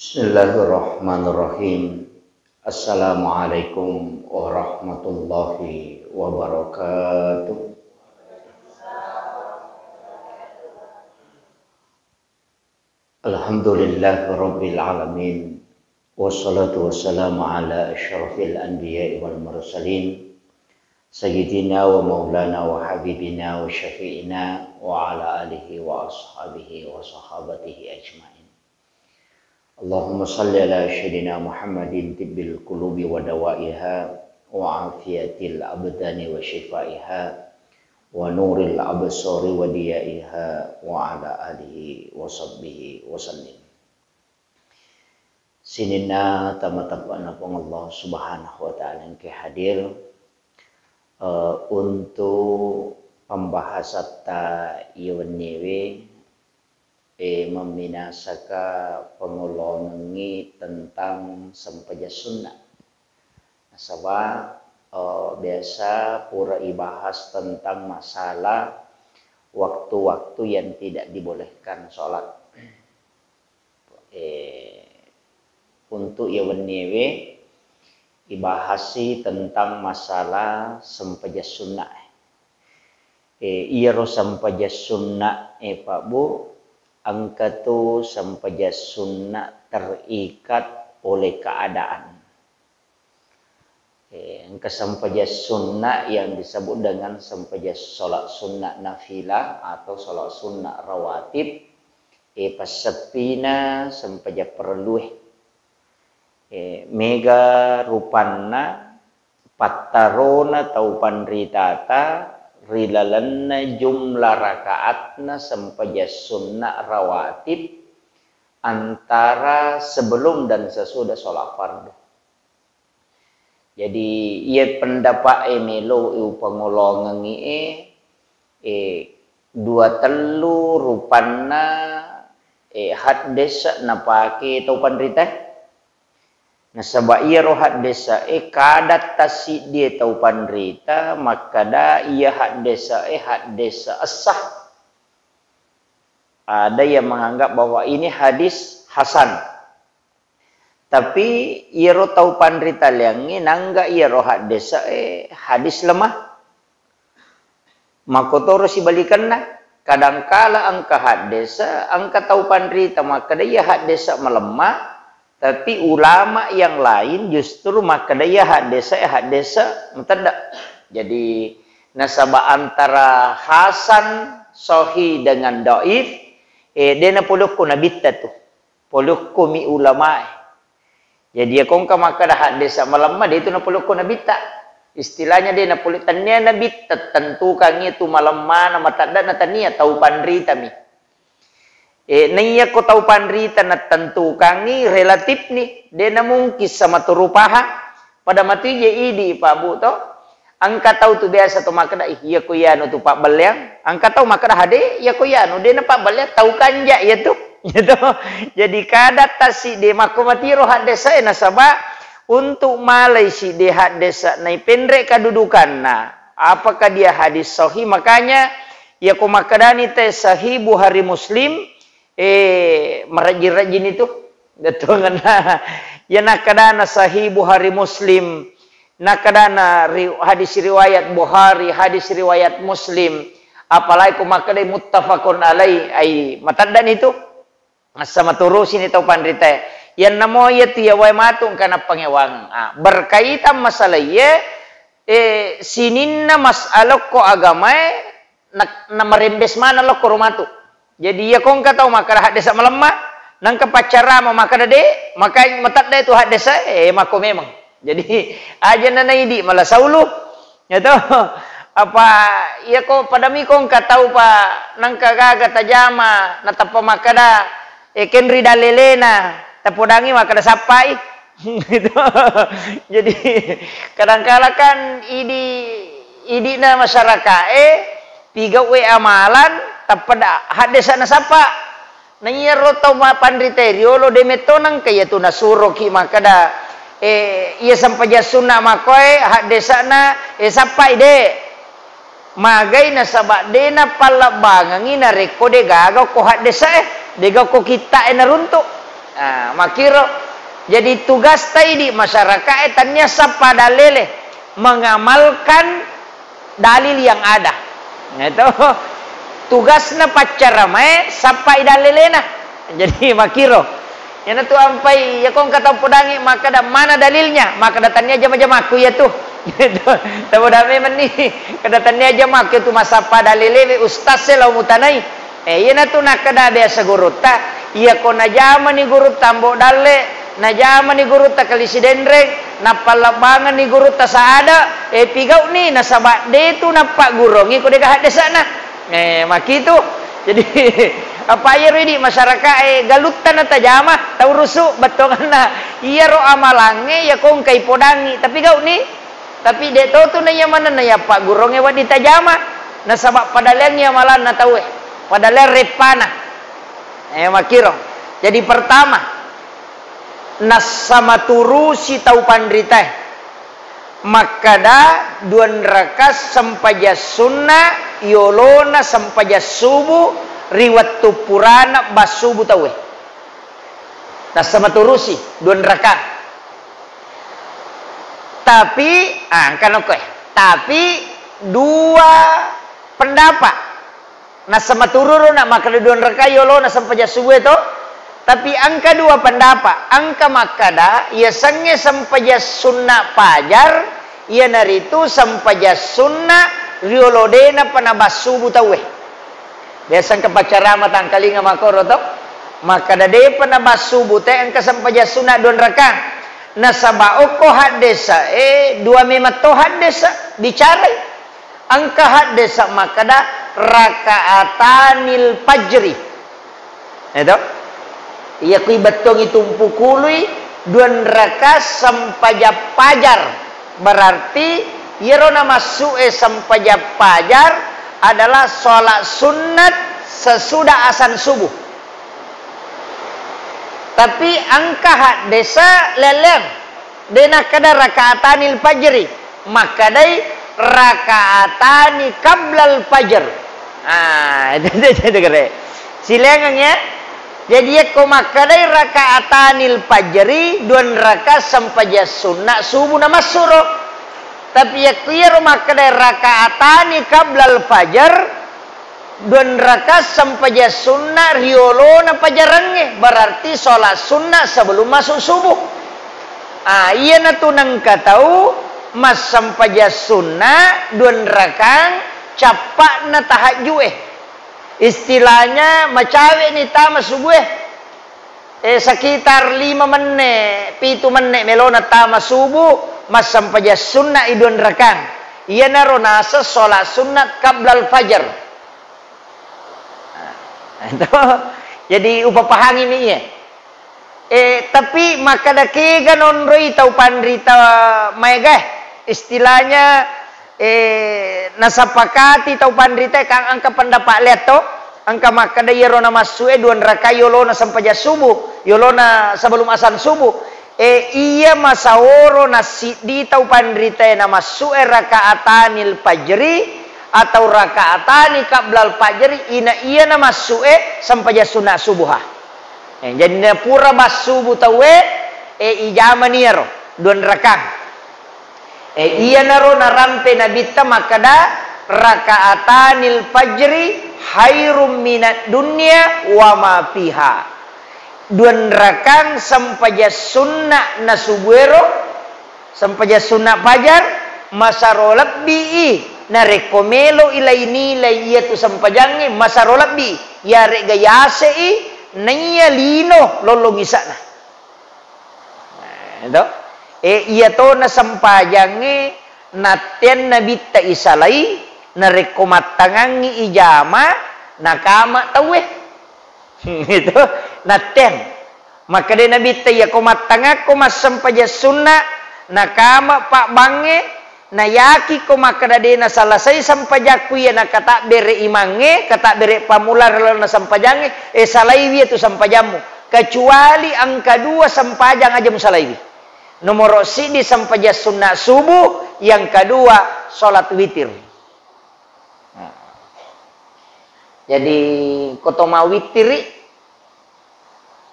Bismillahirrahmanirrahim. Assalamualaikum warahmatullahi wabarakatuh. Alhamdulillahirabbil alamin. Wassalatu wassalamu ala asyrafil anbiya'i wal mursalin. Sayyidina wa maulana wa habibina wa syafi'ina wa ala alihi wa ashabihi wa sahabatihi ajma'in. Allahumma salli ala sayyidina Muhammadin tibbil qulubi wa dawaiha wa afiyatil abdani wa shifaiha wa nuril absari wa diyaiha wa ala alihi wa sahbihi wa sallim. Sinina tamatapana pang Allah subhanahu wa ta'ala yang hadir untuk pembahasan ta iwaniwe meminasaka pengulongi tentang sempaja sunnah. Nasabah biasa pura ibahas tentang masalah waktu-waktu yang tidak dibolehkan sholat. Untuk yawenewe ibahasi tentang masalah sempaja sunnah. Iro sempaja sunnah Pak Bu. Angka tu sempaja sunnah terikat oleh keadaan. Angka sempaja sunnah yang disebut dengan sempaja solat sunnah nafilah atau solat sunnah rawatib. Pasepina sempaja perlu. Mega rupanna patarona taupan ritata. Rilalanna jumlah rakaatna sempaja sunnah rawatib antara sebelum dan sesudah sholat fardu. Jadi ia pendapat melo pengolongan dua telu rupanna hadis napake taupan rita. Nah sebab ia rohat desa kadat tasi dia taupan rita maka dah ia had desa asah. Ada yang menganggap bahwa ini hadis hasan. Tapi ia ro taupan rita liangi nangga ia rohat desa hadis lemah. Maka toro si balikanna kadangkala angka had desa angka taupan rita maka dah ia had desa melemah. Tapi ulama yang lain justru maka dia hadesa mentedak. Jadi nasabah antara hasan sahih dengan dhaif dena puluhku nabita tu. Puluhku mi ulama. Jadi akong maka dah hadesa malamma dia tu na puluhku nabita. Istilahnya dia na puluh tania nabita tentu kang itu malamma na matada na tania tau pandrita mi. Naiya ko tau panrita na tentu kangi relatif ni dia na mungkin sama turupaha pada mati je idi Pak Bu to angka tau tu biasa tu makada iya ko yano tu Pak Belyang angka tau makada hade iya ko yano dia na Pak Belyang tau kanja ya tu gitu. Jadi kada tasi de mako mati ro hadesa nasaba untuk malai si de hadesa nai pendek kedudukan nah apakah dia hadis sahih makanya ya ko makadani teh sahih Bukhari Muslim merajin-rajin itu betul kan ya nakadana sahih Bukhari Muslim nakadana hadis riwayat Bukhari hadis riwayat Muslim apalagi kumakadai muttafaqun alai ai matadan itu sama turusin itu pandrita yang namo ya tu ya wae matung kana pangewang berkaitan masalah ya sininna masalah ko agama na merembes mana lo ko rumatu. Jadi ya kong katau maka hadesa melemah nang kepacara maka de maka matat da itu hadesa mako memang. Jadi aja nana idi malah saulu ya to apa ya ko padami kong katau pa nang kagaga tajama natapa makada kenri dalelena tapodangi makada sapai gitu. Jadi kadang-kala kan idi na masyarakat tiga amalan tapada hadesa na sapa nanya roto ma pandriterio lo de metonang kaya tu nasuro ki makada iya sampaja sunna makoy hadesa na sapa ide magay na sabak de na palabangang ina rekode gagaw ko hadesa degaw ko kita narunto Makiro. Jadi tugas tadi masyarakat etannya sapada lele mengamalkan dalil yang ada. Itu tugasnya pacar mae sapai dalilena. Jadi makiro. Yana tu ampai ya kong kata podangi maka da mana dalilnya? Maka datanya jam-jam aku ya tuh. Gitu. Tahu dah memang ni. Kadatannya aja mak tu masa pada lele ustaz selau mutanai. Yana tu nak kada biasa guru ta. Iya ko na jama ni guru tambo dalle. Na jama ni guru ta kalisi dendreng. Na palabangan ni guru ta saada. Pigau ni na sabat de tu napak gurongi ko dega hade sana. Maki tu. Jadi apa ya ini masyarakat galutan na tajama tahu rusuk betongan na. Iya ro amalange ya kong kai podangi tapi gau ni. Tapi dia tahu tu na mana na ya pak guronge wa ditajama. Na sabab padalengnya malah na tahu padalen repana. Makiro. Jadi pertama nasama turu si tau pandrita makada duan rakas sampaja sunnah yolona sampaja subuh riwat tupurana basubu tahu nasama turu si duan rakas tapi tapi dua pendapat nasama turu nak makada duan rakas yolona sampaja subuh itu. Tapi angka dua pendapat, angka makada ia sange sampaja sunnah pajar, ia naritu sampaja sunnah riolodena panabas subuh tawe. Biasa angka pacarama tangkalinga makoro to, makada de panabas subuh teh angka sampaja sunnah don rakang. Nasaba oko hadesa dua memat to hadesa bicara. Angka hadesa makada rakaatanil fajri. Itu ia kui betong itumpu kului duan rakas sampaja pajar berarti yerona masuk sampaja pajar adalah sholat sunat sesudah asan subuh. Tapi angka hak desa leleng dena kada rakaatanil fajri maka dai rakaatani qablal fajr. Itu kere silengangnya. Jadi ko makadai rakaatanil fajri duan rakaat sampaja sunnah subuh na masuro. Tapi yakir makadai rakaatani qablal fajar duan rakaat sampaja sunnah riolo na pajarange berarti sholat sunnah sebelum masuk subuh. Iya na tunang katau mas sampaja sunnah duan rakaat capak na tahajud istilahnya macawe ni tama subuh sekitar 5 menit 7 menit melona tama subuh mas sampaja sunnah idun rakang iya naro nasa sholat sunnat qablal fajar. Jadi upapahang ini ya tapi maka dake ganon roi tau pandrita maega istilahnya nasapakati tau pandrita kang angka pendapat leto angka makada yerona masue duan rakai yolona sampaja subuh yolona sebelum asan subuh iya masaworo nasi di tau pandrita na masue rakaatanil fajri atau rakaatani qablal fajri iya na masue sampaja sunnah subuha. Jadi na pura bas subuh tawe ijama niero duan rakang iya naro narampe nabita makada rakaatanil fajri hairum minat dunya wa ma fiha. Duan rakang sampaja sunnah na subuero sampaja sunnah fajar masarolab bi na rekomelo ilaini iya tu sampajange masarolab bi ya regayase nanya lino lolong isana. Itu iya to na sampajange naten nabita isalai na rekomatangangi ijama nakama tawe. Itu naten maka de nabita ya komatanga ko mas sampaja sunnah nakama pak bange na yaki ko makada de na salasai sampajaku ya nakata bere imange kata bere pamular na sampajange salai wi tu sampajamu kecuali angka 2 sampajang aja musalai. Nomor sidi sampaja sunnah subuh, yang kedua sholat witir. Jadi kotoma witiri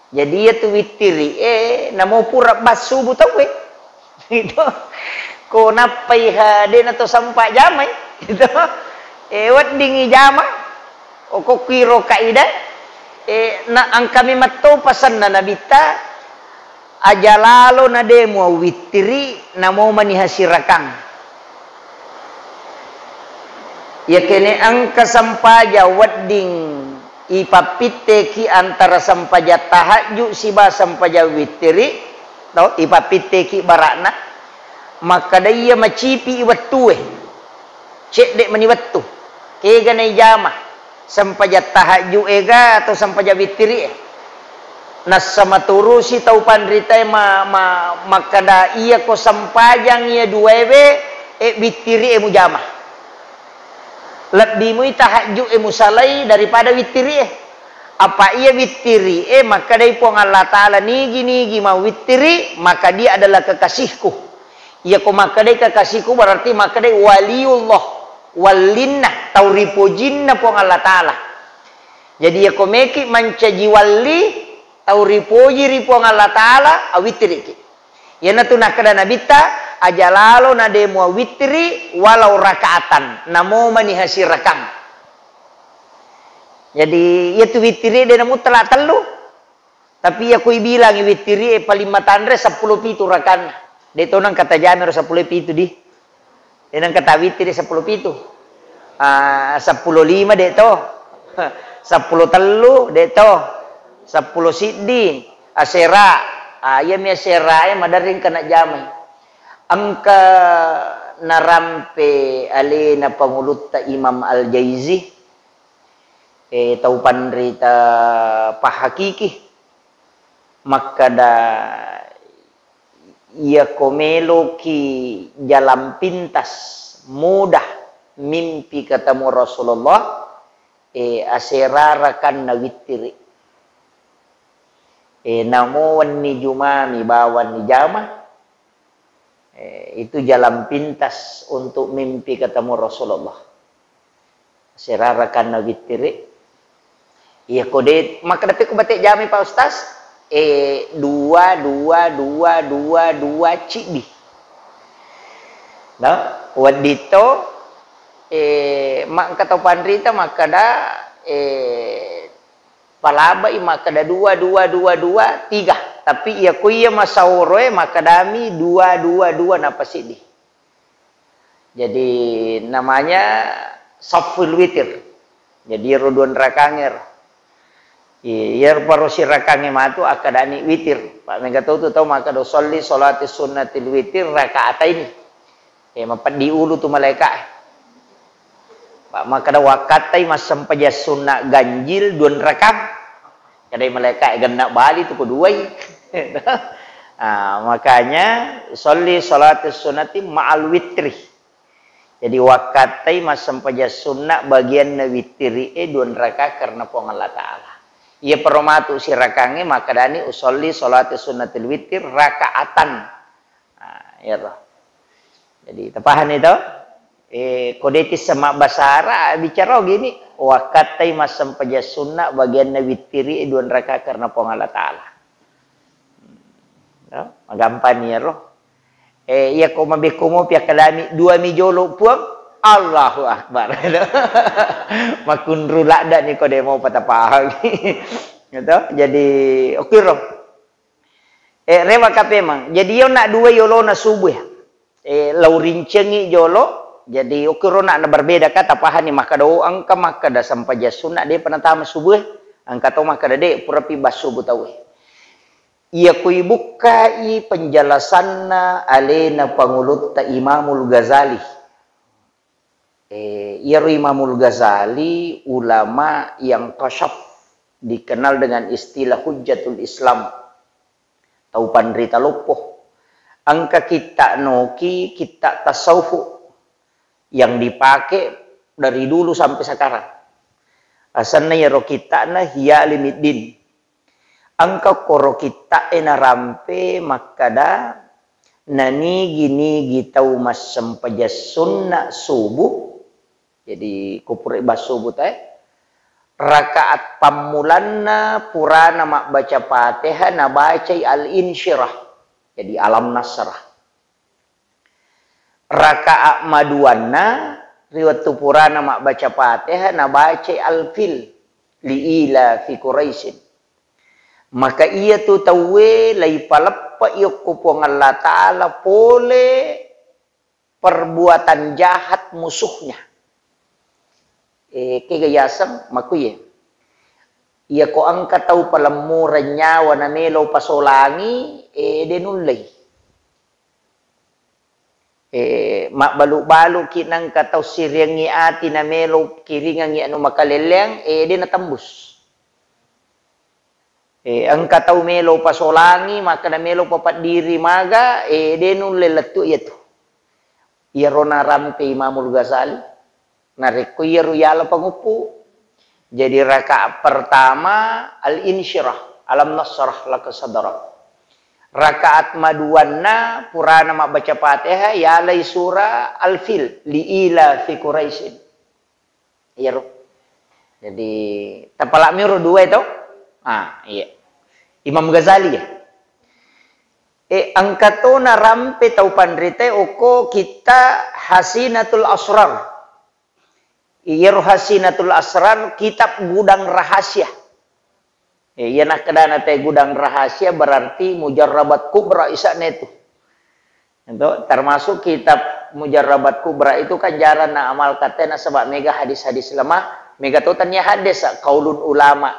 Jadi ya tu witiri namo pura basubu tau itu ko napai haden atau sampai jamai itu wat dingi jama o ko kiro kaida na ang kami matto pasan na nabita ajalalo na demo witiri namo manihasirakang ya kene ang kasampaja wadding ipapite ki antara sampaja tahajud siba sampaja witiri tau ipapite ki barakna maka daya macipi iwattu cek dek mani wattu kega nai jama sampaja tahajud ega atau sampaja witiri nasama turusi tau pandrita makada iya ko sampajang iya duwewe witiri mujama lebih mu tahajud musalai daripada witiri apa ia witiri maka dari pun Allah Ta'ala nigi mau witiri maka dia adalah kekasihku ya ko maka dari kekasihku berarti maka dari waliullah walinnah tauripojinna pun Allah Ta'ala jadi ya ko meki mancaji wali tauripoji ripong Allah Ta'ala awitiri ya natu nakada nabita ajalalo na demo witri walau rakaatan namo manihasi rakang jadi itu witri dia namu telah telu tapi aku bilang witri paling matandre 10 pitu rakan dia tonang kata jamir 10 pitu di dia nang kata witri 10 pitu 10 lima dia to 10 telu dia to 10 sidin asera ya mi asera madaring kana jamai angka narampe alina pangulutta Imam Al-Jaizi tau pandrita pahakiki makada ia komelo ki jalan pintas mudah mimpi ketemu Rasulullah aserarakan na witiri namo wanni jumami bawan ni jama itu jalan pintas untuk mimpi ketemu Rasulullah serarakan na witiri iya kode maka dapat ko batik jami Pak Ustaz dua cibi nah wadito mak kata pandrita makada palaba makada dua tiga tapi iya kuya masawroe makadami dua napasidi jadi namanya saful witir jadi rodon rakangir iya parosi rakangir matu akadani witir Pak Mega tahu maka do sholli sholati sunnatil witir rakaataini mapat diulu tu malaika Pak maka da wakatai masam paja sunnah ganjil 2 rakam kadai malaika gendak bali tu kedua makanya sholli sholati sunnati ma'al witri jadi wakatai masam paja sunnah bagian na witri 2 raka karena pong Allah Ta'ala ia peromatu si rakange maka dani usolli sholati sunnatil witir rakaatan ya roh jadi tepahan itu kodetis sama basara bicara gini wakatai masam paja sunnah bagian na witri 2 raka karena pong Allah Ta'ala magampan ya roh iya ko mabikumo pia kalami 2 mijolo puang Allahu Akbar makun rulada ni ko demo patapahag gitu jadi oke roh rewa kapemang jadi yo nak 2 yolo na subuh laurincengi jolo jadi oke roh nak berbeda kata pahan ni makado angka makada sampai sunnak dia penatama subuh angka to makada de purapi basubuh tahu ia kui bukai penjelasanna alena pangulut ta Imamul Ghazali ia Imamul Ghazali ulama yang kasyaf dikenal dengan istilah Hujjatul Islam tau pandrita lopoh angka kita noki kita tasawuf yang dipakai dari dulu sampai sekarang asalnya ya ro kita na hiya limiddin angka koro kita rampe makada nani gini tau mas sempaja sunnah subuh jadi kupur bas subuh teh rakaat pamulanna purana mak baca Fatihah na baca al-insyirah. Jadi alam nasrah. Rakaat maduanna riwayat purana mak baca Fatihah na baca al-fil liila fi Quraisyin. Maka ia tu tawe lai palappa yukupong Allah Ta'ala pole perbuatan jahat musuhnya. Kegayasam makuye. Ia ko angka tau palamura nyawa na melo pasolangi denulay. Mak balu-balu kinang kataw siryangi ati na melo kiringangi ano makaleleng din natambus. Ang kataw melo pasolangi maka na melo papat diri maga denulay latu ito. Ia rona rampe Imamul Ghazali. Narik ko iya ruyala pangupu. Jadi rakaat pertama al-insyirah, alam nasrah laka sadrak. Rakaat maduanna purana mak baca Fatihah ya lay surah al-fil liila fi Quraisyin. Iya ro. Jadi tapalak miru dua itu. Iya. Imam Ghazali ya. Angkato na rampe tau pandrite oko kita hasinatul asrar. Iyar hasinatul asrar kitab gudang rahasia. Iya nak kedana teh gudang rahasia berarti mujarrabat kubra isakna itu. Itu termasuk kitab mujarrabat kubra itu kan jaran na amal katena sebab mega hadis-hadis lemah, mega totannya hadis qaulun ulama.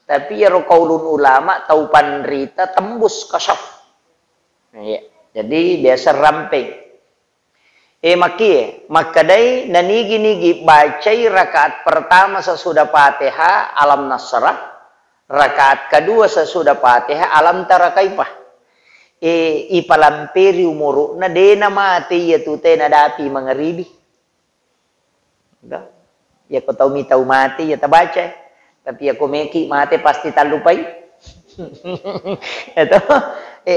Tapi ya qaulun ulama tau pandrita tembus kasyaf. Iya. Jadi biasa ramping. Makadai nanigi-nigi bacai rakaat pertama sesudah Fatihah alam nasrah, rakaat kedua sesudah Fatihah alam tara kaifah. Ipalampiri umuru na dena mati ya tute na dapi mangaribi. Ya ko tau mitau mati ya tabaca. Tapi ya ko meki mati pasti talupai. Itu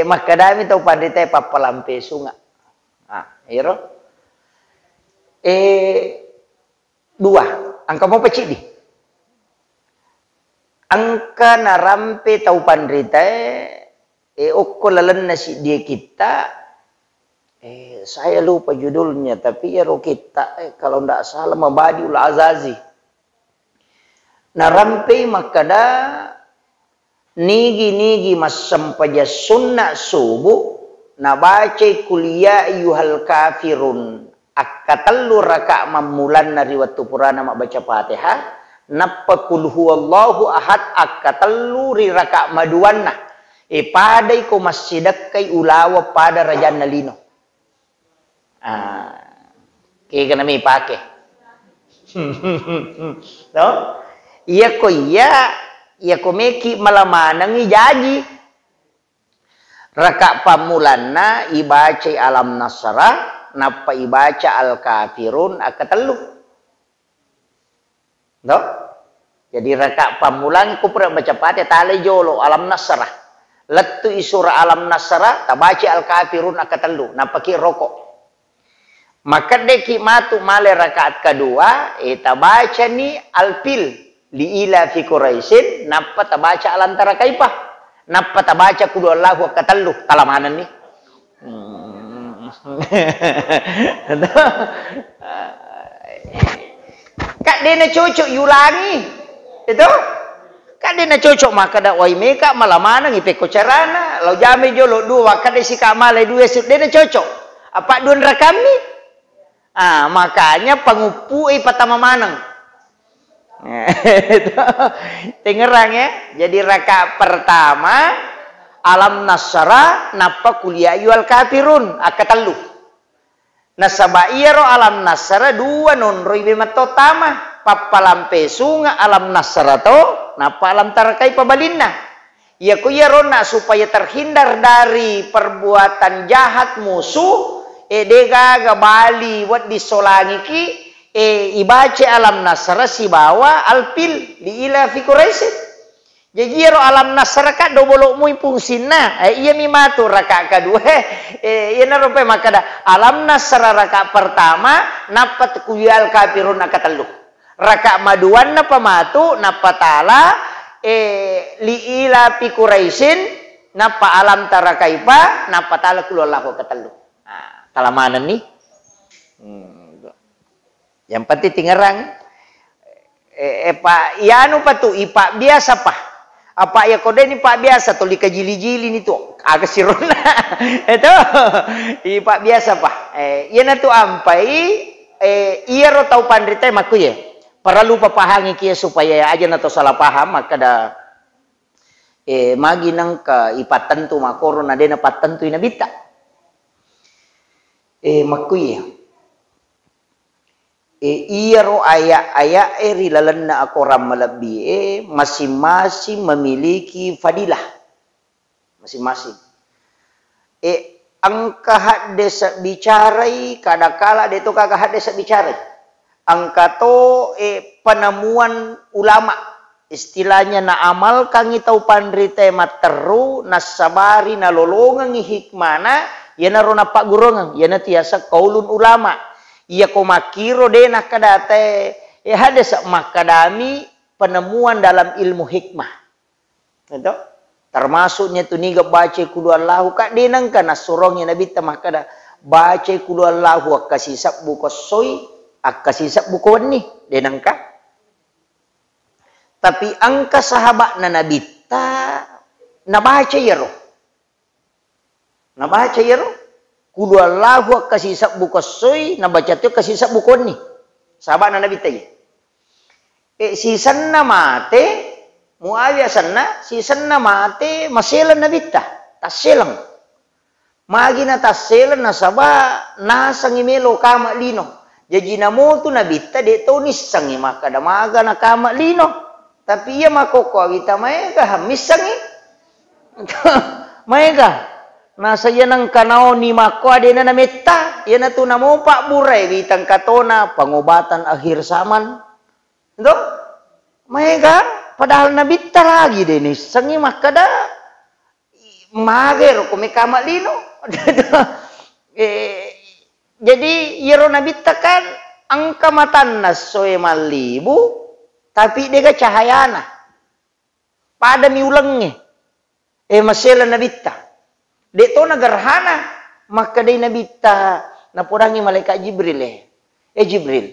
makadami tau pandita papalampe sunga. Iro. Dua, angka mau pecik di. Angka narampe tau pandrita okko lalan nasi dia kita saya lupa judulnya tapi ya ro kita kalau ndak salah Mabadiul Azazi. Narampe makada nigi masam paja sunnah subuh nabaca kuliah ayyuhal kafirun. Akatallu raka' mamulan nari waktu purana mak baca Fatihah nappa kul huwallahu ahad akatallu ri raka' maduanna padai ko masjidak kay ulawa pada rajan nalino kaya ka na may pake no? Iya ko meki malamanang ijaji raka' pamulanna ibaca alam nasrah napa ibaca al-kafirun akatelu. No? Jadi rakaat pamulan ku pernah baca Fatihah tali jolo alam nasrah. Lettu isura alam nasrah tabaca al-kafirun akatelu. Napa ki rokok. Maka deki matu male rakaat kedua tabaca ni al-fil liila fi Quraisyin napa tabaca alantara kaifah. Napa tabaca kudu Allahu akatelu talamanan ni. Kak dena cocok yulangi itu kak dena cocok maka dak wai meka malah mana ngipe kocarana lo jame jolo dua kak desi kamale dua sip dena cocok apa duan rakami makanya pengupu patama manang tengerang ya. Jadi rakaat pertama alam nasara napa kuliah yual kafirun akatalu. Nasabairo alam nasara dua non roibe matotama papalampe sunga alam nasara to napa alam tarakai pabalinna. Ya ku ya rona supaya terhindar dari perbuatan jahat musuh dega gabali wat disolangi ki ibace alam nasara si bawa alpil di ila fi Quraisyin. Jadi alam nasara ka dobolok mu fungsina iya mi matu rakaat kedua iya na rupe makada alam nasara rakaat pertama napat kuyal kafirun akatelu Raka maduan na pamatu na patala liila pi Quraisyin na paalam tarakaipa na patala kulallahu katalu. Nah, talamanan nih. Yang penting tingerang pak ianu pa tu ipa biasa pa. Apa ya kode ni pak biasa tu lika jili-jili ni tu agak sirona. Itu ipa biasa pa. Iya tu ampai iya ro tau pandrita maku ya. Perlu papahangi kia supaya aja nato salah paham maka da magi nang ka ipa tentu makoro na dena patentu ina bita. Maku ya. Iya ro aya eri lalenna aku ramalabi masing-masing memiliki fadilah masing-masing angka hadesa bicarai kadakala deto kagak hadesa bicarai angka to penemuan ulama istilahnya na amal kang itau pandrite materu nasabari na lolongang hikmana yana ro na pak gurongang yana tiasa kaulun ulama ia komakiro dena kadate hadis makadami penemuan dalam ilmu hikmah. Itu termasuknya tu niga baca kulu Allahu kak denang kana surongnya nabi tamakada baca kulu Allahu akasisap buko soi akasisap buko wani denang ka. Tapi angka sahabat na nabi ta nabaca yero. Nabaca yero. Kulu Allahu kasisap buka soy na baca tu kasisap bukon ni sahabat na nabi tayi si sanna mate Muawiyah sanna si sanna mate maselan nabi ta taselang magi na taselan na saba nasang imelo kama lino jadi namo tu nabi ta de to ni sangi maka damaga na kama lino tapi ia makoko awita maega hamisangi maega nasa yanang kanao ni mako adena na meta yana tu namo pak buray bitang katona pengobatan akhir zaman do maega padahal nabita lagi deni sangi makada mager ko mekama lino jadi yero nabita kan angka matan nasoe malibu tapi dega cahayana pada miulengnya masela nabita deto na gerhana maka day nabita napurangi malaikat Jibril Jibril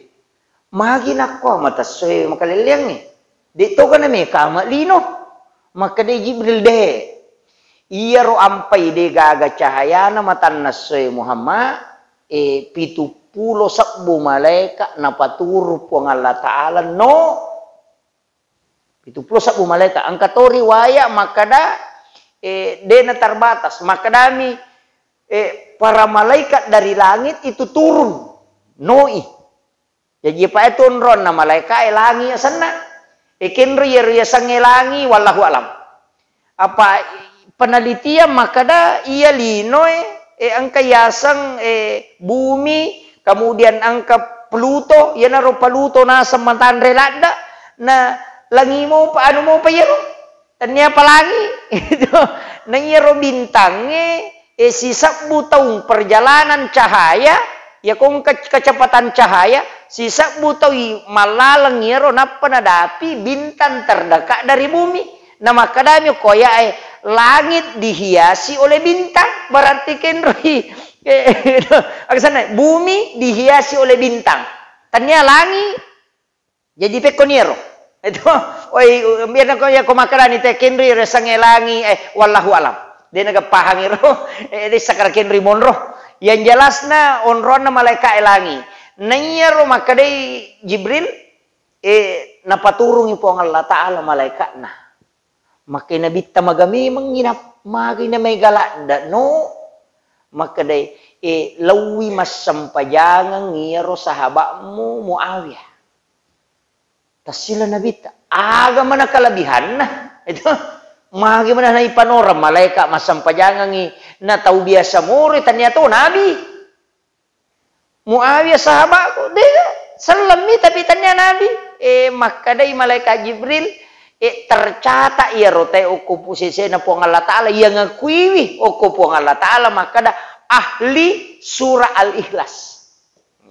magi nako mata soe makaliliang ni deto ka na me kama lino maka day Jibril de iya ro ampai de gaga cahaya na matan na soe Muhammad 70 sabbu malaikat na paturu po ng Allah Ta'ala no 70 sabbu malaikat ang katori waya makada dena terbatas maka dami para malaikat dari langit itu turun noi jadi pa itu ron na malaikat langi sana kenri ya sangelangi wallahu alam apa penelitian maka da ia linoy angka yasang bumi kemudian angka Pluto ya naro Pluto na semantan relada na langi mo pa ano mo pa yero tanya pelangi itu nangiro bintangnya sisa butau perjalanan cahaya ya kung kecepatan cahaya sisa butau malalang ngiro napa nadapi bintang terdekat dari bumi nama kadami koya langit dihiasi oleh bintang berarti kenri aksana bumi dihiasi oleh bintang tanya langit jadi pekoniero itu oi biar ko ya ko makarani te kenri resang elangi wallahu alam dia naga pahami ro de sakar kenri monro yang jelasna onron na malaikat elangi nanya ro makadai Jibril napaturungi po ang Allah Ta'ala malaikat na makai nabi tamagami menginap magi na may galanda no makadai lawi masampajangan ngiro sahabatmu Muawiyah tas sila nabita aga mana kalabihan na itu magi mana na ipanoram malaikat masampajangan na tau biasa muri tanya to nabi Muawiyah sahabat ko dia salami tapi tanya nabi makadai malaikat Jibril tercatat ia rote okupu sese na po Allah Ta'ala yang ngakuiwi okupu Allah Ta'ala makada ahli surah Al-Ikhlas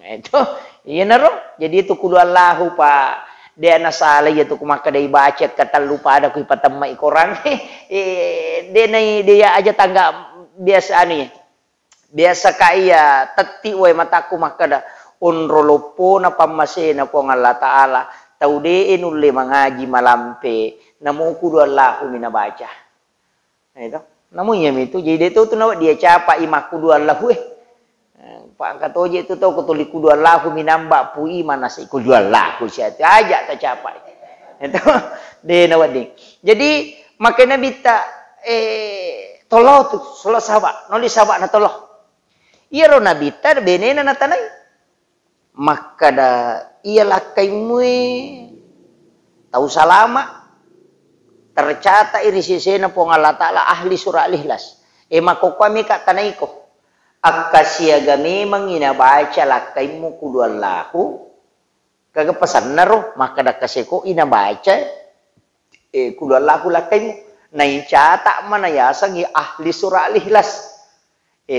itu Iya naro. Jadi itu kudu Allahu pak. Dia na salah ya tu kumaka day baca kata lupa ada ku patamai korang. Dia aja tangga biasa ani. Biasa kaya teti we mataku makada unrolopo na pamasena po ng Allah Ta'ala. Taudein uli mangaji malampe. Namu kudu Allahu minabaca. Itu. Namun ya itu jadi itu nawa dia capa imak kudu Allahu Pak katoje itu tahu ketuli kudu Allahu minamba pui mana sih kudu Allahu siapa aja tak capai. Itu de nawa ding. Jadi makanya bita tolo tu solo sabak noli sabak na tolo. Iya ro nabita benena na tanay. Maka da iya lakai mue tahu salama tercatat iri sisena po Allah Ta'ala ahli surah al-Ikhlas. Mako kami ka tanay ko. Akasya memang ina baca lakai mu kudu Allahu. Kagak pesan naro maka da kasi ko ina baca kudu Allahu lakai mu. Nai catak mana ya sangi ahli surah al-Ikhlas.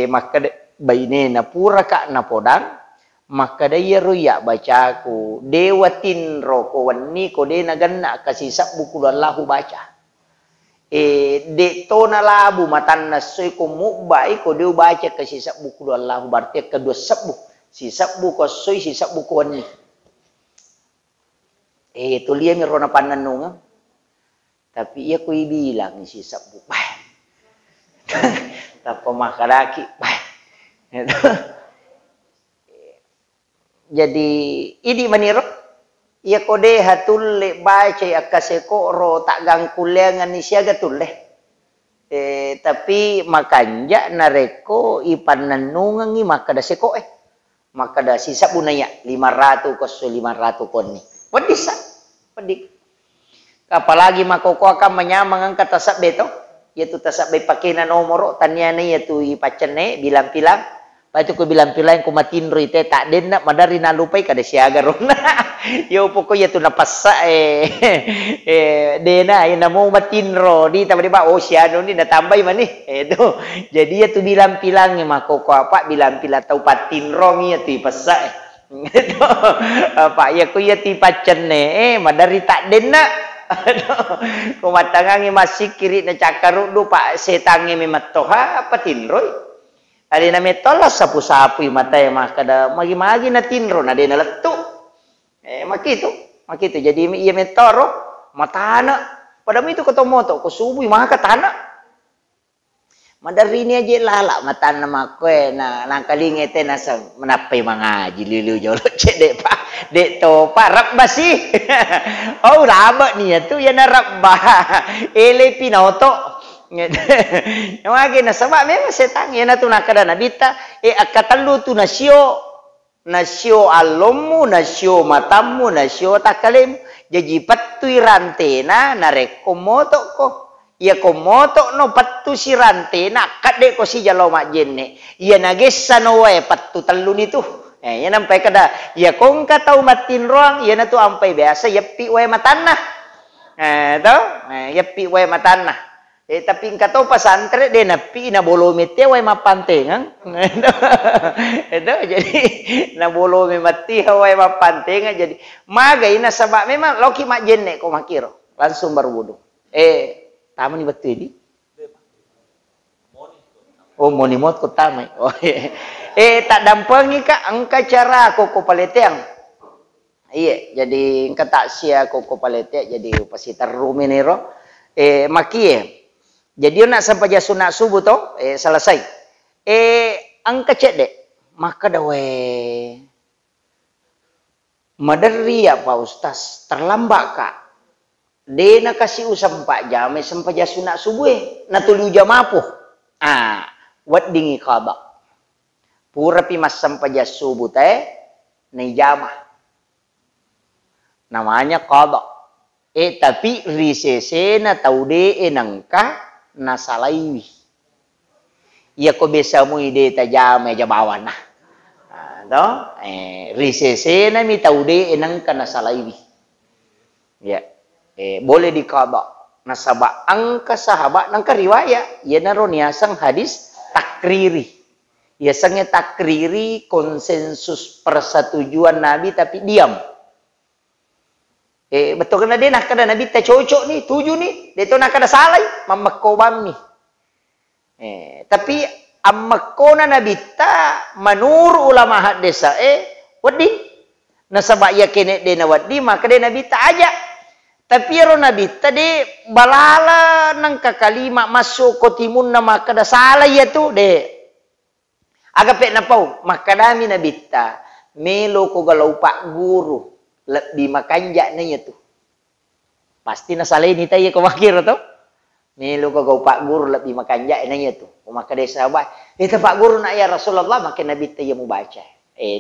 Maka baine na pura ka na podang maka daya ruya bacaku dewatin roko wani ko de naganna kasisap buku Allahu baca de tona labu matan nasoy ko mubai ko de baca kasisap buku Allahu berarti kedua sabu sisap buku soy sisap buku wani tulia mi rona pananung tapi ia ko ibilang sisap buku tapi makaraki jadi ini maniro ia kode hatulle baca akaseko ro tak gangkulengan ni siaga tulle tapi makanja nareko ipan nanungan ni makada seko makada sisa bunaya 500 kos 500 koni wadisa wadik apalagi makoko akan menyamang kata tasab beto yaitu tasab be pakena nomoro tanyana yaitu ipacene bilang-bilang. Patu ko bilang pilain ko matinro ite tak den na madari na lupay kada siaga ron. Yo poko ya tu napasa dena ina mo matinro di tama di ba o siano ni natambay man ni. Eto. Jadi ya tu bilang pilang ni makoko apa bilang pila tau patinro ni ya tu ipasa. Eto. Apa ya ko ya ti pacene madari tak den na. Ko matangangi masih kiri na cakaru do pak setangi mematoha patinro. Ada na metolas sapu-sapu mata ya makada magi-magi na tinro na de na letu. Makito. Jadi iya metoro matana. Padam itu katomoto ko subuh maka katana. Madari ni aja lala matana makwe na nangkalingete na sa menapay mga jililu jolo cede pa. Dek to pa rabba si. Oh rabba niya tu ya na rabba. Ele pinoto. Yang lagi na sama memang setang ya na tu nakada nabita akatalu tu nasio alomu nasio matamu nasio takalem jadi patui rantena narekomoto ko ya komoto no patu si rantena kade ko si jalo majenne ya nagesa no wae patu talun itu ya nampai kada ya kong katau matin roang ya na tu ampai biasa yapi wae matanah yapi wae matanah tapi engkau pasantre de napi na bolomete way mapantengang. Itu jadi na bolome mati way mapantengang jadi magay na sabak memang loki majenne ko makiro langsung berwudu. Tama ni betul di? Oh monimot ko tamay. Oh tak dampangi ka angka cara ko paleteang. Iya jadi engka tak sia ko palete jadi pasitar ruminero makie. Jadi nak sampai sunat subuh tu, selesai. Ang kecek dek, maka dawe. Madari ya Pak Ustaz, terlambat kak. Dia nak kasih usah 4 jam, sampai sunat subuh, nak tulu jam apa? Wat dingi kaba. Pura pi mas sampai subuh teh, ni jamah. Namanya kaba. Tapi risese na taude nangka nasalaiwi. Iya ko bisa mo ide tajame jabawan na. Risese na mi taude nangka nasalaiwi. Ya. Boleh dikaba nasaba angka sahabat nangka riwayat. Ya naron yasang hadis takriri. Ya sange takriri konsensus persetujuan Nabi tapi diam. Betul kan dia nak kada Nabi ta cocok nih, tuju nih, dia tu nak kada salai, mamakobam nih. Tapi ammakona Nabi ta manur ulama had desa wadi. Nasaba ya kene de na wadi maka de Nabi ta aja. Tapi ro Nabi tadi balala nang kakalima masuk ko timun na maka da salai ya tu de. Agape na pau makadami Nabi ta melo ko galau pak guru lebih makanja na ya tu. Pasti na salai ni tayo ko makir to. Melo ko galau pak guru lebih makanja na ya tu. Maka de sahabat, itu pak guru na ya Rasulullah maka Nabi tayo mo baca.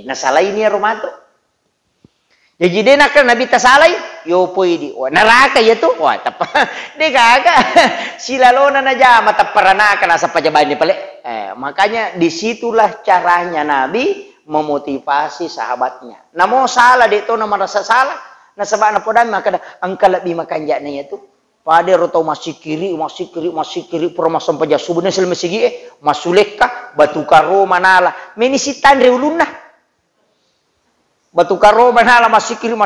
Na salai ni romato. Jadi dia nak Nabi tasalay, yo poy di. Wah, neraka ya tuh. Wah, tapa. Dia kagak. Silalona na aja mata perana kana sa pajaban ni pale. Makanya disitulah caranya Nabi memotivasi sahabatnya. Namo salah dia tu na merasa salah. Na sabana podam maka angka lebih makanja na ya tuh. Pada roto masih kiri, pura sampai jasuh bener selama segi masuleka batu karo manala. Menisitan reulunah. Batu karo manala masih kiri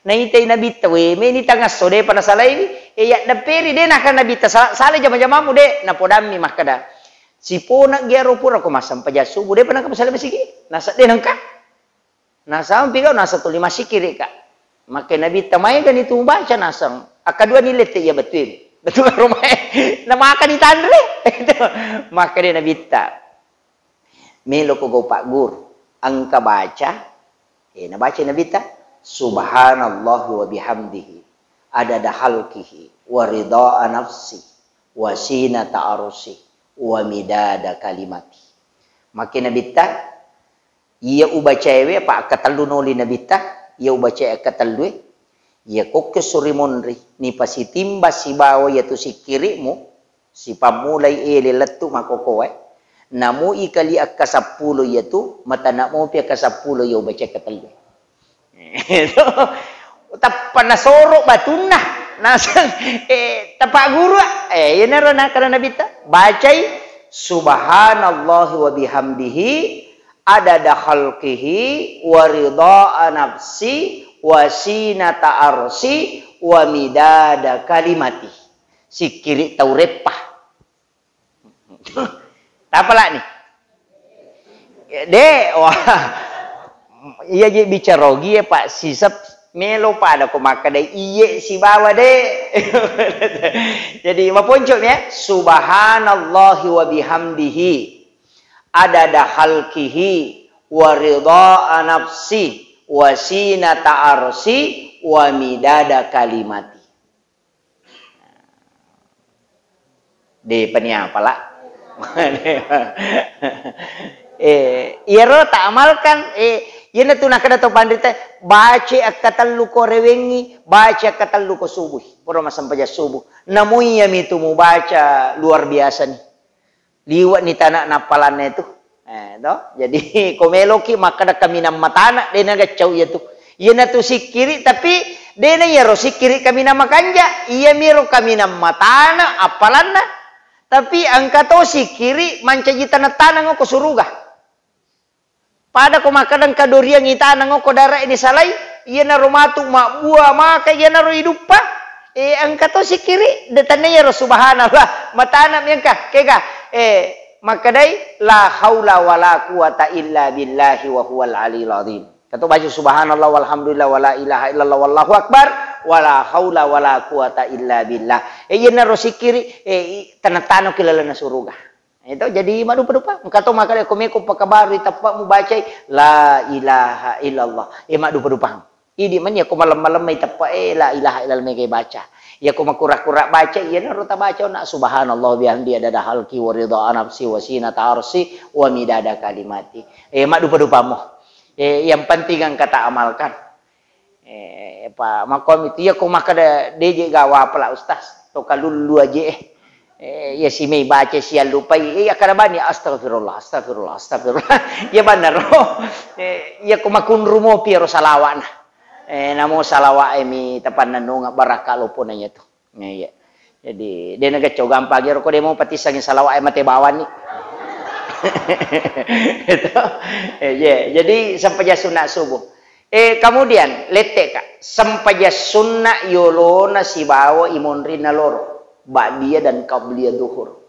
na itay Nabi tawe me ni tanga sode pada salah ini ya daperi de nak Nabi ta salah jama-jamamu de na podami makada si pona gero pura ko masam pajasu bude pana ka salah masih nasa de nangka nasa pigaw nasa tuli masih kiri ka maka Nabi tamay ganito baca nasang akadua ni lete ya betul karo may na makan itandre maka de Nabi ta melo ko go pak guru angka baca nabaca Nabi ta subhanallah wa bihamdihi adada halqihi wa ridha nafsi wa sinata arsi wa midada kalimati. Maka Nabi ta ia ubaca ewe pa katallu noli Nabi ta ia ubaca katallu ia kokke surimonri ni pasitimba si bawa yaitu si kirimu si pamulai letu makokoe namu ikali akka 10 yaitu mata nak mo pia ka 10 yo baca katalwe itu tapan nasoro batunah nasang tapak guru yana rana kana Nabi ta bacai subhanallahi wa bihamdihi adada khalqihi wa ridha nafsi wa sinata arsi wa midada kalimati sikiri taurepah apalah nih de wah iya je bicarogi ya Pak sisap melo pada ko maka dai iye si bawa de jadi maponcok ya subhanallahi wa bihamdihi adada khalqihi wa ridha nafsi wa sinata arsi wa midada kalimati de penia apalah iro tak amalkan yana tu nak ada tu pandita baca akatallu ko rewengi baca akatallu ko subuh pura sampai subuh namun ya mitu mu baca luar biasa nih liwat ni tanah napalannya itu jadi komeloki maka ada kami nama tanah dena gacau ya tu yana tu sikiri tapi dena ya ro sikiri kami nama kanja iya miro kami nama tanah apalanna tapi angka to sikiri mancaji tanah ngoko suruga. Pada ko makadang kadoriang itana ngoko darah ini salai, iya na romatu mak buah maka iya na ro hidup pa. Angka to sikiri detane ya ro subhanallah matana miyangka kega makadai la haula wala quwata illa billahi wa huwal aliyil azim. Kato baca subhanallah walhamdulillah wala ilaha illallah wallahu akbar wala haula wala quwata illa billah. Yana ro sikiri tanah-tanah kilala na suruga. Itu jadi madupa-dupa. Kato maka ko meko pakabaru tapak mu baca la ilaha illallah. Madupa-dupa. Idi man ya ko malam-malam may tapak la ilaha illallah may kay baca. Ya ko makura-kura baca yana ro ta baca na subhanallah bihamdi adada halqi wa ridha nafsi wa sinata arsi wa midada kalimati. Madupa-dupa mo. Yang penting ang kata amalkan. Pak makom itu ya kok maka DJ gawa pala ustaz to kalulu aja ya si may baca siya lupa ya karabani astagfirullah ya benar ya kok makun rumo pero salawa na namo salawa mi tapan nanunga barakalo po na niya to ya jadi dia nagacyo gampag yero ko demo pati sang salawa ay matebawan ni Itu, jadi sampaja sunat subuh. Kemudian letek kak, sampaja sunat yolona si bawa imonrina loro, ba'diyah dan qabliyah duhur.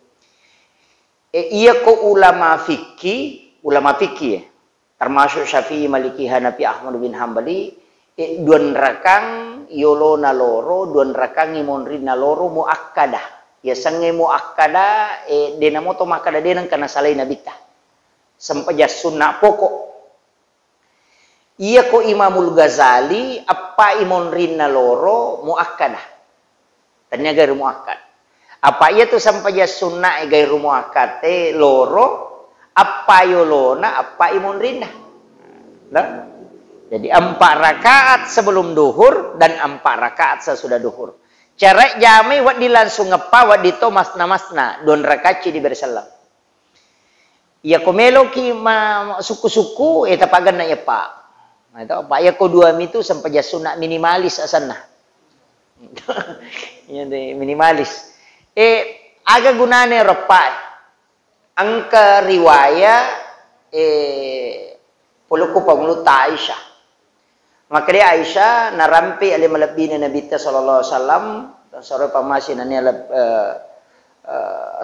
Iya ko ulama fikih ya, termasuk Syafi'i, Maliki, Hanafi, Ahmad bin Hambali, duan rakang yolona loro, duan rakang imonrina loro muakkadah. Ya sange muakkadah, dena moto makada denang kana salai nabita. Sampaja sunat pokok. Iya ko Imamul Ghazali apa imonrina loro muakkadah. Tanya gairu muakkad. Apa iya tu sampaja sunnah gairu muakkad loro apa yolona apa imonrina. Nah, jadi 4 rakaat sebelum duhur dan 4 rakaat sesudah duhur. Cara jami wad di langsung ngepa wad dito masna 2 rakaat di bersalam. Iya ko melo ki suku-suku tapagan na iya pa. Nah, itu apa ya ko 2 itu sampai sunat minimalis asana. Ini minimalis. Aga gunane repa. Angka riwayat puluku pangluta Aisyah. Maka dia Aisyah narampi ali malabina Nabi sallallahu alaihi wasallam sore pamasin ani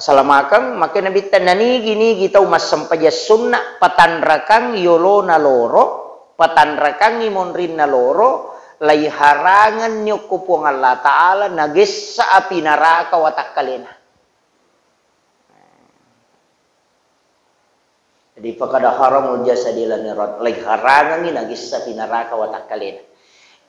salamakang maka Nabi tanani gini kita umas sampai sunnah patanrakang yolona loro patanrakang imonrinna loro lai harangan nyukupung Allah Ta'ala nagis sa api naraka watakalena. Jadi pakada haramul jasadilanirat lai harangan ni nagis sa api naraka watakalena.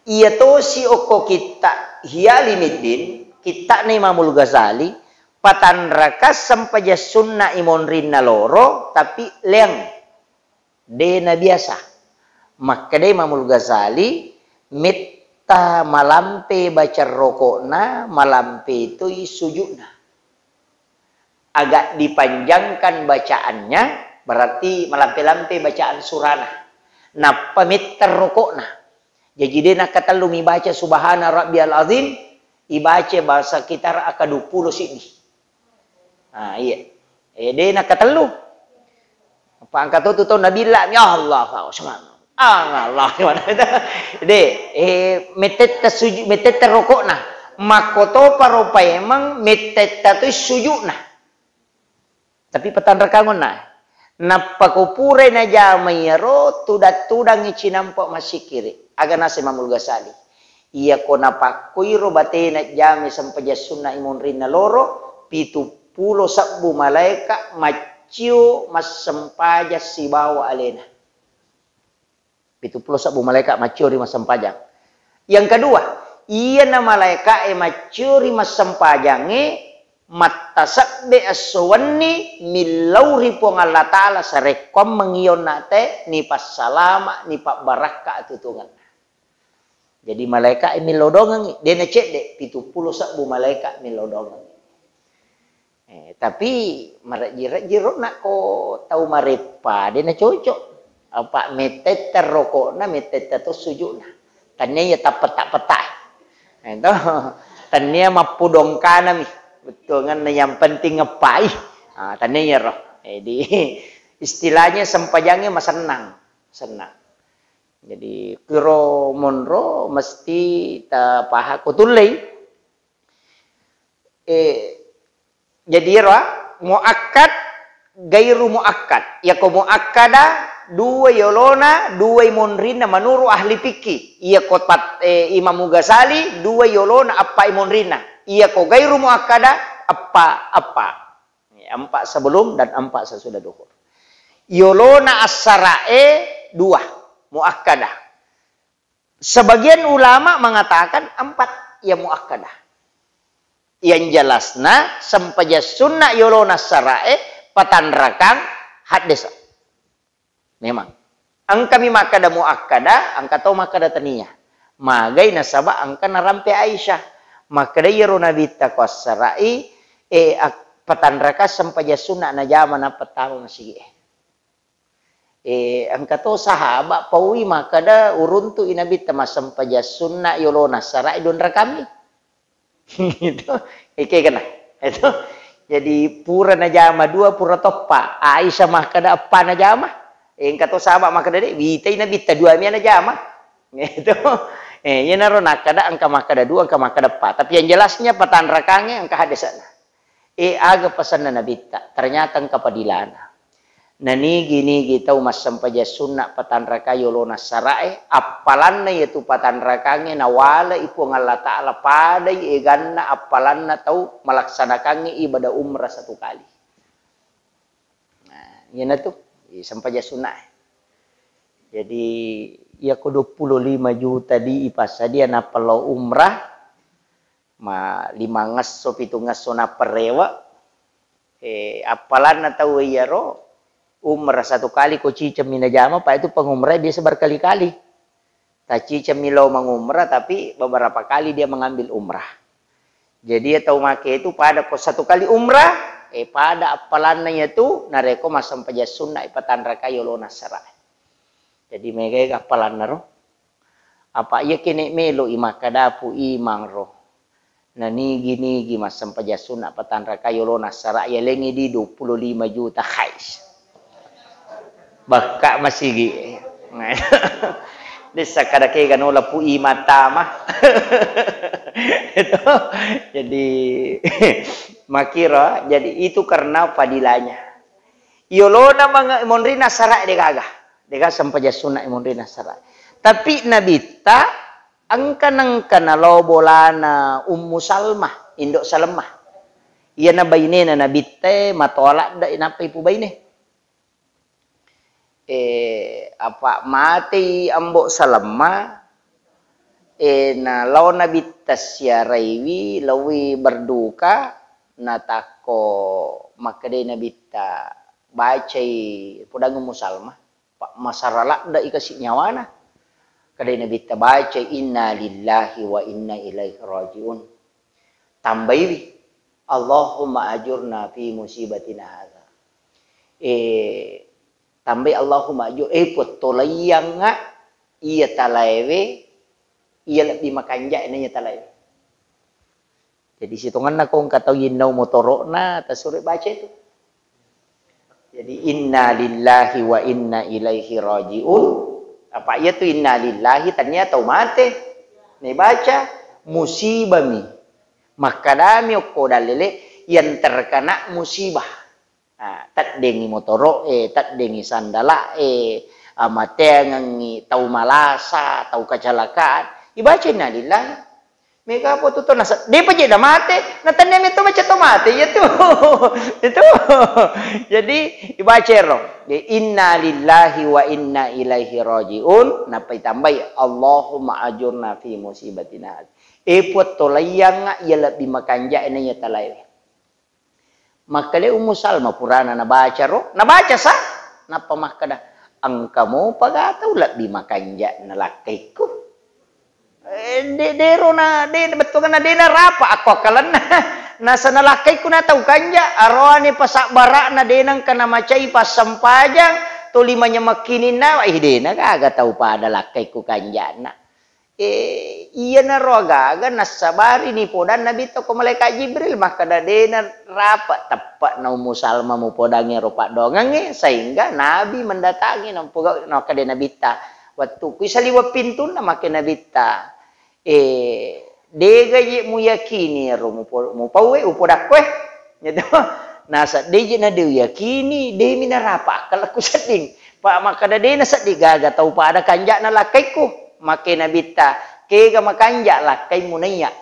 Iya to si oko kita hiyalimidin kita ni Imamul Ghazali patanraka sampai sunnah imonrinna loro tapi leng dena biasa. Maka dia Imamul Ghazali metta malampe baca rokokna malampe itu sujudna agak dipanjangkan bacaannya berarti malampe-lampe bacaan surana napa metta rokokna jadi dia nak kata lu baca subhana rabbiyal azim ibaca bahasa kita akadupulu sini iya dia nak kata lu apa angkat tu Nabi lah ya Allah subhanahu Allah gimana itu? Meteta sujud, meteta rokok nah. Makoto paropa emang meteta tu sujud nah. Tapi petandra kangon nah. Napakupure na jamayaro tudang icinampo masikiri. Aga nasi Imamul Ghazali. Iya ko napakuiro bate na jami sampai sunna imonrin na loro 70 sabbu malaika macio masampaja si bawa alena. 70 sabbu malaikat macuri mas sempajang. Yang kedua, iya na malaikat macuri mas sempajange matasabbe aswani milauri pong Allah Ta'ala sarekom mengiyon nate ni pas salama ni pak baraka tutungan. Jadi malaikat milodongan dia necek dek 70 sabbu malaikat milodongan. Tapi marajir nak ko tahu marepa dia na cocok. Apa meteta rokokna meteta tu sujudna tanya ya tak itu tanya mapudong kana mi betul kan yang penting ngepai tanya ya roh jadi istilahnya sempajangnya mas senang jadi kiro monro mesti ta paha kutulai jadi roh muakkad gairu muakkad ya ko muakkada 2 yolona, 2 imonrina menurut ahli fikih. Ia kotat Imam Ghazali 2 yolona apa imonrina. Ia ko gairu muakkada apa. 4 sebelum dan 4 sesudah duhur. Yolona as-sarae 2 muakkadah. Sebagian ulama mengatakan 4 ya muakkadah. Yang jelasna sampai sunnah yolona as-sarae patanrakang hadis. Memang. Angka mimakada muakkada, angka tau makada taniya. Magay nasaba angka narampe Aisyah. Makada yaro nabita kwasarai patanraka sampai sunnah na jaman na patang sige. Angka tau sahaba pawi makada uruntu inabita masampai sunnah yolona sarai don rakami. Itu kana. Itu Jadi pura najama dua pura toppa. Aisyah mah kada apa najama. Kata sahabat mah kada de bitai na bitta dua mia najama. Gitu. Ya naro nak kada angka mah kada dua angka mah kada pa. Tapi yang jelasnya patan rakange angka hadesana. Aga pesan na bitta. Ternyata angka padilana. Nani gini kita umas sampaja sunna patan raka yolona sarae apalan na yaitu patan rakange nawala ipu Allah Ta'ala pada ganna apalan na tau melaksanakannya ibadah umrah satu kali. Nah, yan na tuh sampaja sunna. Jadi ya ko 25 juta di ipasa dia na palo umrah ma 5 ngaso 7 ngaso na perewa apalan na tau yaro umrah satu kali ko cicam minajama, Pak itu pengumrah biasa berkali-kali. Tak cicam milau mengumrah, tapi beberapa kali dia mengambil umrah. Jadi dia tahu make itu pada ko satu kali umrah, pada apalannya itu nareko masam paja sunnah ipatan raka yolo nasara. Jadi mereka apalan naro. Apa ia kene melo imakadapu imang roh. Nani gini masam paja sunnah patan raka yolo nasara ya lengi di 25 juta khais. Baka masigi. Desa kada kay ganola pu imata mah. Itu jadi makira jadi itu karena fadilanya. Yolona mga monri nasara degaga. Dega sampaja sunna monri nasara. Tapi nabita angka na lobolana Ummu Salmah, Indok Salamah. Iya na bayne na nabite matolak da inapay pu bayne. Apa mati ambok Salama na law nabitas ya raiwi lawi berduka natako makade nabita bacai podang musalma pak masarala da ikasih nyawana kade nabita baca inna lillahi wa inna ilaihi rajiun tambahi Allahumma ajurna fi musibatina hadza tambai Allahumma aju put tolayang nga iya talaiwe iya lebih makanja nya talaiwe. Jadi situngan na kung kataw yinaw motoro na tasuri baca itu. Jadi inna lillahi wa inna ilaihi rajiun. Apa iya tu inna lillahi ternyata mate. Nih baca musibami. Makadami ko dalile yang terkena musibah. Tat dengi motoro tat dengi sandala amatengang tau malasa tau kecelakaan ibaca innalillah mega apa tuh nasa dia paje dah mate natanya itu baca to mate itu itu jadi ibaca ro innalillahi wa inna ilaihi rajiun napai tambai Allahumma ajurna fi musibatina put tolayang ya lebih makanja nya talai. Maka dia Ummu Salmah purana nabaca ro, nabaca sa, napa makada angka mo pagataw labi makanja na lakay ko. Dero na, betul na de na rapa ako kalan na nasa nalakay ko na taw kanja arwani pasakbara na denang kanamacay pasampajang tulimanya makinin na ay de na kagataw pa dalakay ko kanja na. Iya na rogaga nasabari ni podan nabito ko malaikat Jibril maka dadena rapat tepat na Ummu Salmah mu podangnya rupa dongang sehingga Nabi mendatangi nang puga no kada nabita waktu ku saliwa pintu na makin nabita dega ye mu yakini ro mu pawe upodakwe nyedo nasa deje na de yakini de minarapa kalau ku seding pa maka dadena sedih gaga tau pa ada kanja na lakaiku makin nabita kega makanja lah kay munaya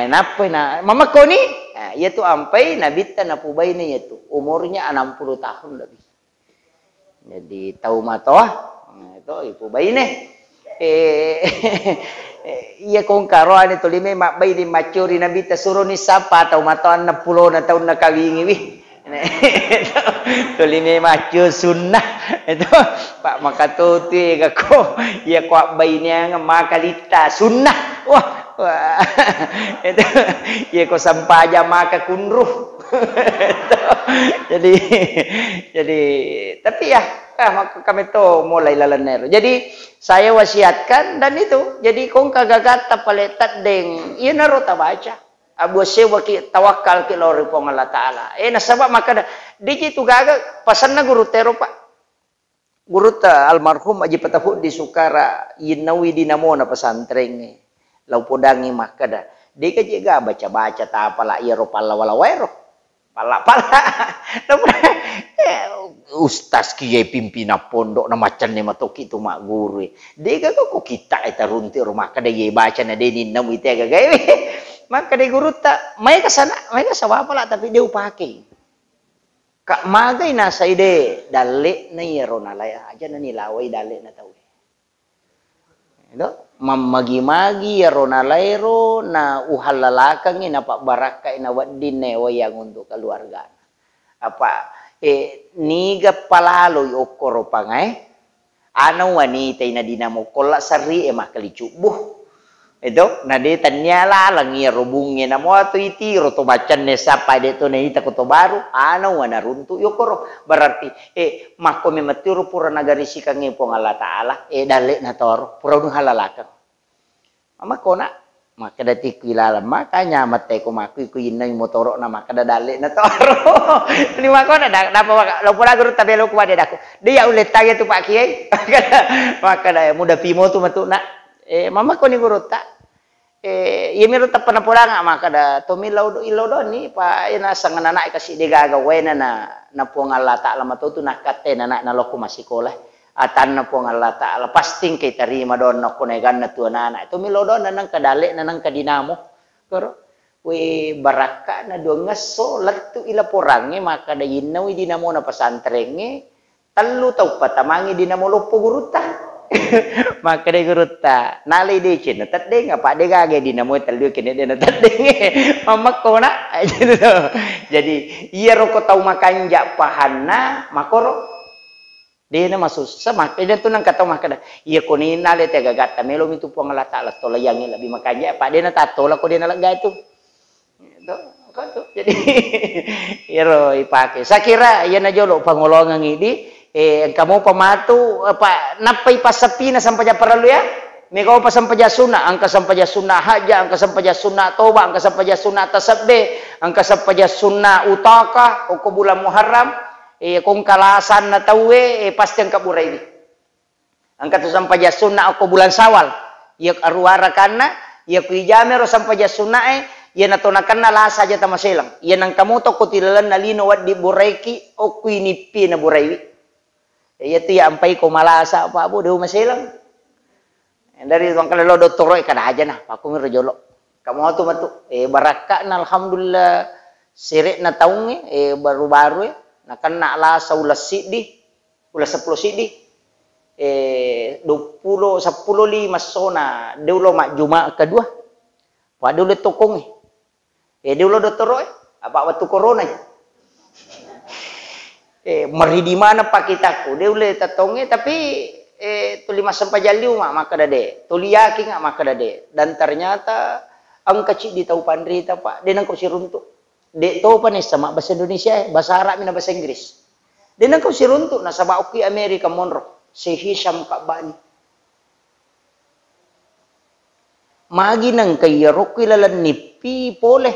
napa na mama ko ni yaitu ampai nabita na pubay na yaitu umurnya 60 tahun lebih jadi tahu matoa itu ipubay ni iya kung karoan itu lima makbay di macuri nabita suruh ni sapa tahu matoan 60 na tahun na kawingi wih tulime macu sunnah itu Pak makatuti kako ya kuat bayinya makalita sunnah wah itu ya ko sampaja maka kunruh jadi tapi ya maka kami tuh mulai lalaner jadi saya wasiatkan dan itu jadi kong kagagata paletat deng iya naro ta baca Abu sewa ki tawakal ki lori pong Allah Ta'ala. Nasabak maka di itu gaga pasan na guru tero pak. Guru ta almarhum aji patahud di Sukara yinawi dinamo na pesantren lau podangi maka dah. Di ka juga baca-baca ta pala iya ro pala wala wairo. Pala. Ustaz kiai pimpinan pondok na macan ni matoki tu mak guru. Di ka ko kita eta runti rumah kada ye baca na de ni namu ite gaga. Maka di guru tak, mereka sawa pala tapi dia upake. Kak magai na sa ide dalik na yero na laya aja na nilaway dalik na tawi. Ito, mamagi-magi yero na layro na uhalalakang ina pak baraka ina wadin na wayang untuk keluarga. Apa niga palalo yokoro pangay. Ano wanita ina dinamo kola sari emah kalicubuh. Ito, nadetanya lang robungnya na mo ato itiro to macan ne sapa deto na ita ko to baru ano wana runtu yokoro berarti mako me matiro pura nagarisi kang ipong Allah Ta'ala dale na toro pura nu halalaka ama kona maka dati kilala makanya mate ko mako ko inay motoro na maka dale na toro lima ko na dapat lo pura guru tabelo ko wade dako dia ulit tagi tu pak kiai maka da muda pimo tu matu na mama ko ni guru ta yemiro ta panapuranga maka da tomilaw ilodo ni pa ina sang nanak kasi digaga wena na puang Allah Ta'ala matutu nakate nanak na loko masikola atan na puang Allah Ta'ala pasting kay tarima don na kunegan na tuwa nanak tomilaw don na nang kadali na nang kadinamo pero we baraka na do ngaso lattu ilaporangi maka da yinaw dinamo na pasantrengi tallu taw patamangi dinamo lopo guruta maka de guruta nalai de chin tadde nga pak de gage dinamo tallu kene de tadde mamak ko na jadi iya ro ko taw makanja pahanna makoro de na masusah maka de tunang kataw maka iya ko ni nalai te gagata melo mitu po ngala ta to layangi labi makanja pak de na tato la ko de na laga itu to jadi iya ro ipake sakira iya na jolo pangolongan idi kamu pematu apa napai pasapi na sampaja paralu ya mego pa sampaja sunna angka sampaja sunna haja angka sampaja sunna toba angka sampaja sunna tasabbe angka sampaja sunna utaka o bulan muharram kung kalasan na tawe pasti angka burai ini angka tu sampaja sunna o bulan sawal ya arwara kana ya kuijame ro sampaja sunna ya natonakan na la saja tamaselang ya nang kamu to kutilalan nalino wad di buraiki o kuinipi na burai iya tu ya ampai ko malasa apa bu deu masilang dari bang kalau doktor kada aja nah aku mi rojolo kamu tu matu baraka na alhamdulillah sirik na taung baru-baru na kena la saulas sidi ulas 10 sidi 20 10 5 sona deulo mak juma kedua padu le tokong deulo doktor apa waktu corona meri di mana pak kita ko dia boleh tatonge tapi tuli masam pajaliu maka dade tuli yaki maka dade dan ternyata ang kecil di tahu pandrita pak dia nang ko siruntuk de to pa ni sama bahasa Indonesia bahasa Arab mina bahasa Inggris dia nang ko siruntuk na sa Bauki Amerika monro si Hisham Kabani magi nang kaya rokilalan nipi poleh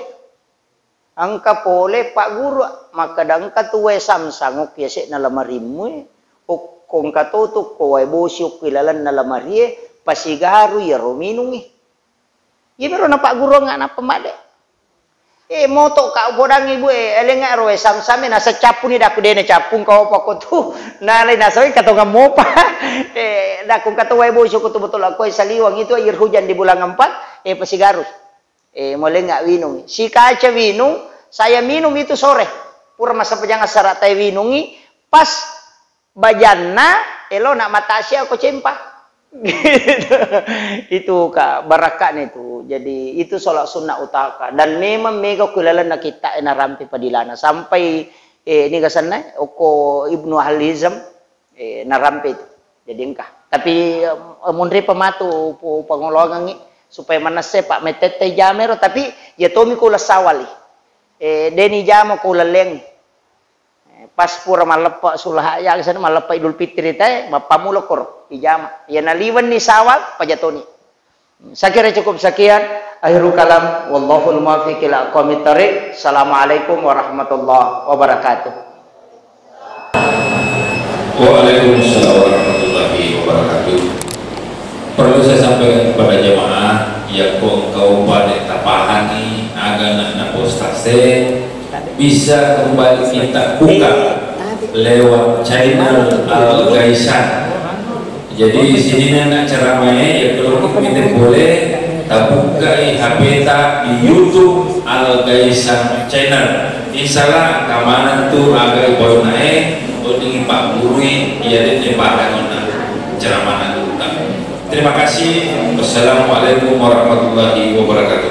angka pole pak guru maka dangka tuwe samsangok yase na lamarimu o kung katutuk ko ay bosyok kilalan na lamari pasigaru ya rominungi yemero na pak guru nga na pamade moto ka bodang ibu elenga roe samsame nasa capu ni daku dene capung ka opa ko tu nalay nasawi katonga mo pa dakung katuwe bosyok ko tu betul ako saliwang itu air hujan di bulan 4 pasigaru mulai nggak winung. Si kaca winung, saya minum itu sore. Pura masa pejangan sarat tay winungi, pas bajana, elo nak matasya aku cempah. Itu kak barakan itu. Jadi itu sholat sunnah utaka. Dan memang mega kulalan na kita na rampi padilana sampai ini kesana, oko Ibnu Halizam na rampi itu. Jadi engkah. Tapi mundri pematu pengolongan ini. Supaya manase pak metete jamero tapi ya tomi kula sawali deni jamo kula leng pas pura malepa sulah ya sana malepa Idul Fitri teh pamulo kor ijama ya naliwan ni sawal pajatoni Saya kira cukup sekian. Akhirul kalam, wallahul muwaffiq ila aqwamit thariq. Assalamualaikum warahmatullahi wabarakatuh. Waalaikumsalam warahmatullahi wabarakatuh. Perlu saya sampaikan kepada jemaah yang Kabupaten Tapahani agar anak postase bisa kembali kita buka lewat channel Al Gaisan. Jadi sini nak ceramahnya ya kalau kita boleh buka HP ta di YouTube Al Gaisan channel. Insyaallah keamanan tu agak baru naik untuk Pak Guru ya di Pak ceramah. Terima kasih. Wassalamualaikum warahmatullahi wabarakatuh.